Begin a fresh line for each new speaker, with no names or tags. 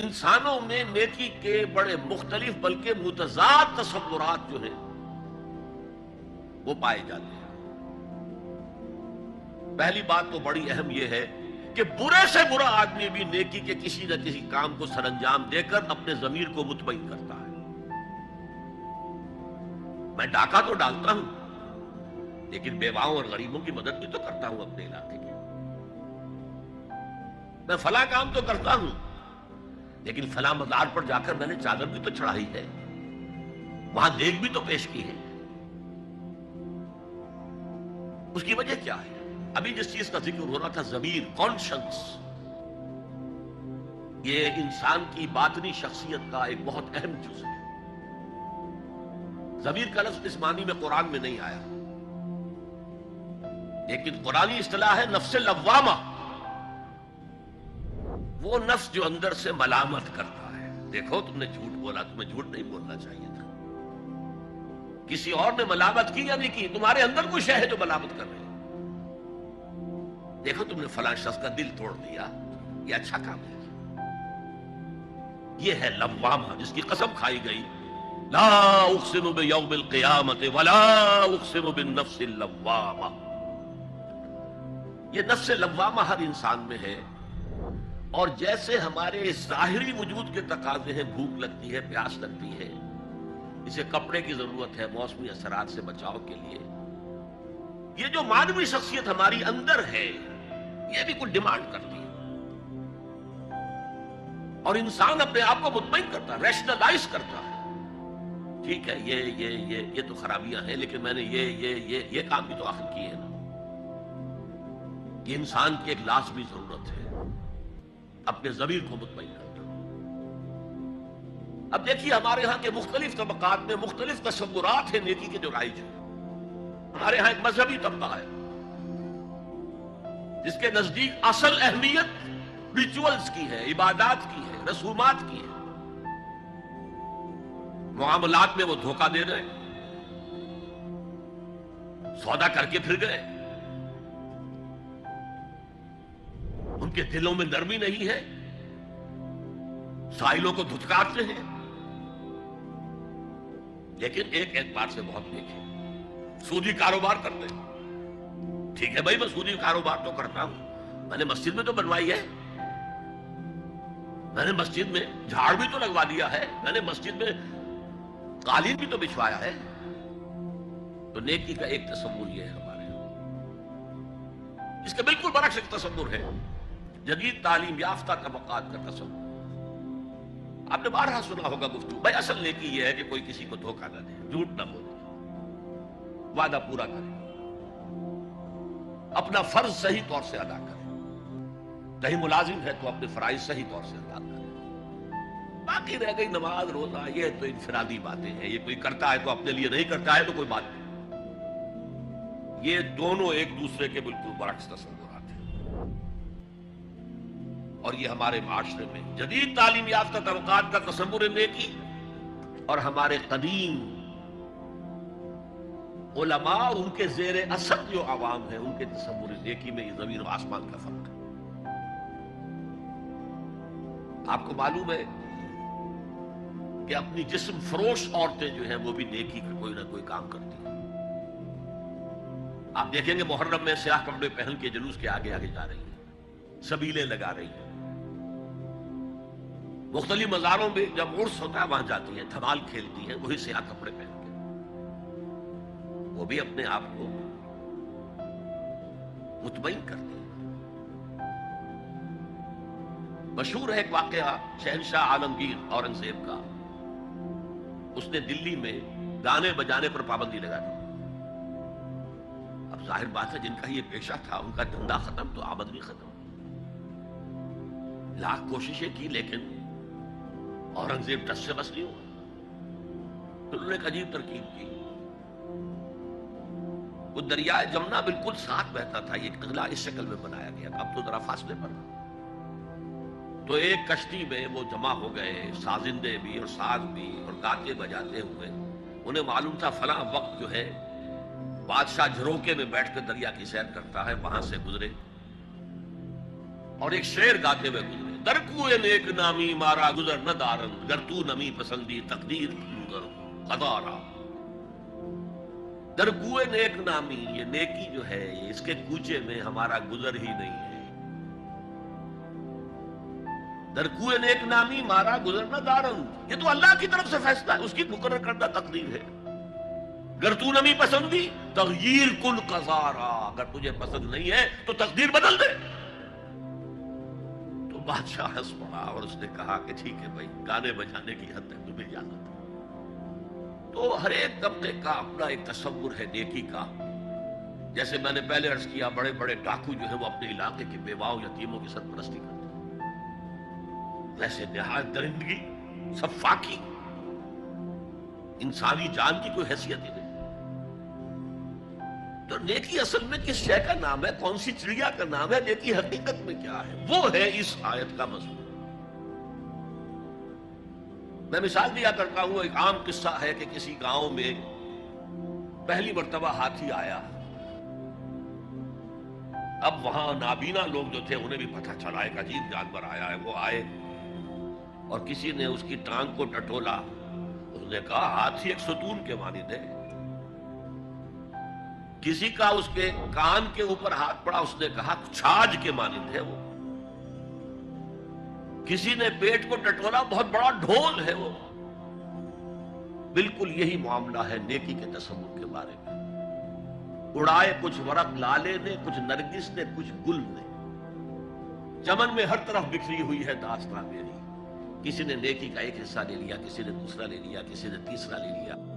انسانوں میں نیکی کے بڑے مختلف بلکہ متضاد تصورات جو ہیں وہ پائے جاتے ہیں۔ پہلی بات تو بڑی اہم یہ ہے کہ برے سے برا آدمی بھی نیکی کے کسی نہ کسی کام کو سر انجام دے کر اپنے ضمیر کو مطمئن کرتا ہے۔ میں ڈاکہ تو ڈالتا ہوں لیکن بیواؤں اور غریبوں کی مدد بھی تو کرتا ہوں اپنے علاقے کی۔ میں فلاں کام تو کرتا ہوں لیکن فلاں مزار پر جا کر میں نے چادر بھی تو چڑھائی ہے، وہاں دیگ بھی تو پیش کی ہے۔ اس کی وجہ کیا ہے؟ ابھی جس چیز کا ذکر ہو رہا تھا، ضمیر، کانشنس، یہ انسان کی باطنی شخصیت کا ایک بہت اہم جز ہے۔ ضمیر کا لفظ اس معنی میں قرآن میں نہیں آیا، لیکن قرآنی اصطلاح ہے نفس لوامہ، وہ نفس جو اندر سے ملامت کرتا ہے۔ دیکھو تم نے جھوٹ بولا، تمہیں جھوٹ نہیں بولنا چاہیے تھا۔ کسی اور نے ملامت کی یا نہیں کی، تمہارے اندر کوئی شے ہے جو ملامت کر رہے ہے۔ دیکھو تم نے فلاں شخص کا دل توڑ دیا، یہ اچھا کام نہیں کیا۔ یہ ہے لوامہ جس کی قسم کھائی گئی، لا اقسم بیوم القیامت ولا اقسم بالنفس اللوامہ۔ یہ نفس لوامہ ہر انسان میں ہے، اور جیسے ہمارے ظاہری وجود کے تقاضے ہیں، بھوک لگتی ہے، پیاس لگتی ہے، اسے کپڑے کی ضرورت ہے موسمی اثرات سے بچاؤ کے لیے، یہ جو مانوی شخصیت ہماری اندر ہے یہ بھی کچھ ڈیمانڈ کرتی ہے، اور انسان اپنے آپ کو مطمئن کرتا ہے، ریشنلائز کرتا ہے۔ ٹھیک ہے، یہ تو خرابیاں ہیں، لیکن میں نے یہ کام بھی تو آخر کیے ہیں نا۔ یہ انسان کی ایک لازمی ضرورت ہے، اپنے ضمیر کو مطمئن کرتا۔ اب دیکھیے ہمارے ہاں کے مختلف طبقات میں مختلف تصورات ہیں نیکی کے جو رائج ہیں۔ ہمارے ہاں ایک مذہبی طبقہ ہے جس کے نزدیک اصل اہمیت ریچولز کی ہے، عبادات کی ہے، رسومات کی ہے۔ معاملات میں وہ دھوکہ دے رہے، سودا کر کے پھر گئے، ان کے دلوں میں نرمی نہیں ہے، سائلوں کو دھتکارتے ہیں، لیکن ایک اعتبار سے بہت نیک ہے، سودی کاروبار کرتے ہیں۔ ٹھیک ہے بھائی، میں سودی کاروبار تو کرتا ہوں، میں نے مسجد میں تو بنوائی ہے، میں نے مسجد میں جھاڑ بھی تو لگوا دیا ہے، میں نے مسجد میں قالین بھی تو بچھوایا ہے۔ تو نیکی کا ایک تصور یہ ہے ہمارے یہاں۔ اس کے بالکل برعکس ایک تصور ہے جدید تعلیم یافتہ طبقات کا تصور۔ آپ نے بارہا سنا ہوگا گفتگو، بھائی اصل نیکی یہ ہے کہ کوئی کسی کو دھوکہ نہ دے، جھوٹ نہ بولے، وعدہ پورا کرے، اپنا فرض صحیح طور سے ادا کرے، کہیں ملازم ہے تو اپنے فرائض صحیح طور سے ادا کرے۔ باقی رہ گئی نماز روزہ، یہ تو انفرادی باتیں ہیں، یہ کوئی کرتا ہے تو اپنے لیے، نہیں کرتا ہے تو کوئی بات نہیں۔ یہ دونوں ایک دوسرے کے بالکل برعکس تصورات ہیں، اور یہ ہمارے معاشرے میں جدید تعلیم یافتہ طبقات کا تصور نیکی اور ہمارے قدیم علماء اور ان کے زیر اثر جو عوام ہیں ان کے تصور نیکی میں یہ زمین و آسمان کا فرق ہے۔ آپ کو معلوم ہے کہ اپنی جسم فروش عورتیں جو ہیں وہ بھی نیکی کا کوئی نہ کوئی کام کرتی ہیں۔ آپ دیکھیں گے محرم میں سیاہ کپڑے پہن کے جلوس کے آگے آگے جا رہی ہیں، سبیلیں لگا رہی ہیں، مختلف مزاروں میں جب عرس ہوتا ہے وہاں جاتی ہیں، دھمال کھیلتی ہیں، وہی سیاہ کپڑے پہن کے، وہ بھی اپنے آپ کو مطمئن کرتی ہیں۔ مشہور ہے ایک واقعہ شہنشاہ عالمگیر اورنگزیب کا، اس نے دلی میں گانے بجانے پر پابندی لگا دی۔ اب ظاہر بات ہے جن کا یہ پیشہ تھا ان کا دھندا ختم تو آمدنی ختم، لاکھ کوششیں کی لیکن اورنگزیب ٹس سے بس نہیں ہوا۔ تو انہوں نے ایک عجیب ترکیب کی، وہ دریائے جمنا بالکل ساتھ بہتا تھا، یہ قلعہ اس شکل میں بنایا گیا تھا، اب تو ذرا فاصلے پر، تو ایک کشتی میں وہ جمع ہو گئے، سازندے بھی اور ساز بھی اور گاتے بجاتے ہوئے۔ انہیں معلوم تھا فلاں وقت جو ہے بادشاہ جھروکے میں بیٹھ کر دریا کی سیر کرتا ہے، وہاں سے گزرے اور ایک شعر گاتے ہوئے گزرے، در کوئے نیک نامی مارا گزر نہ دارن، گر تو نمی پسندی تقدیر قدارا۔ در کوئے نیک نامی، یہ نیکی جو ہے اس کے کوچے میں ہمارا گزر ہی نہیں ہے۔ در کوئے نیک نامی مارا گزر نہ دارن، یہ تو اللہ کی طرف سے فیصلہ ہے، اس کی مقرر کردہ تقدیر ہے۔ گر تو نمی پسندی تغییر کن قزارا، اگر تجھے پسند نہیں ہے تو تقدیر بدل دے۔ تو بادشاہ ہنس پڑا اور اس نے کہا کہ ٹھیک ہے بھائی، گانے بجانے کی حد تک تمہیں اجازت ہے۔ تو ہر ایک طبقے کا اپنا ایک تصور ہے نیکی کا۔ جیسے میں نے پہلے عرض کیا، بڑے بڑے ڈاکو جو ہے وہ اپنے علاقے کے بیواؤں یتیموں کی سرپرستی کرتے ہیں، ویسے نہایت درندگی، سفاکی، انسانی جان کی کوئی حیثیت ہی نہیں۔ تو نیکی اصل میں کس شے کا نام ہے، کون سی چڑیا کا نام ہے، نیکی حقیقت میں کیا ہے، وہ ہے اس آیت کا مضمون۔ میں مثال دیا کرتا ہوں، ایک عام قصہ ہے کہ کسی گاؤں میں پہلی مرتبہ ہاتھی آیا۔ اب وہاں نابینا لوگ جو تھے انہیں بھی پتہ چلا ایک عجیب جانور آیا ہے۔ وہ آئے اور کسی نے اس کی ٹانگ کو ٹٹولا، اس نے کہا ہاتھی ایک ستون کے مانند ہے۔ کسی کا اس کے کان کے اوپر ہاتھ پڑا، اس نے کہا چھاج کے مانند ہے وہ۔ کسی نے پیٹ کو ٹٹولا، بہت بڑا ڈھول ہے وہ۔ بالکل یہی معاملہ ہے نیکی کے تصور کے بارے میں۔ اڑائے کچھ ورق لالے نے، کچھ نرگس نے، کچھ گل نے، چمن میں ہر طرف بکھری ہوئی ہے داستان میری۔ کسی نے نیکی کا ایک حصہ لے لیا، کسی نے دوسرا لے لیا، کسی نے تیسرا لے لیا۔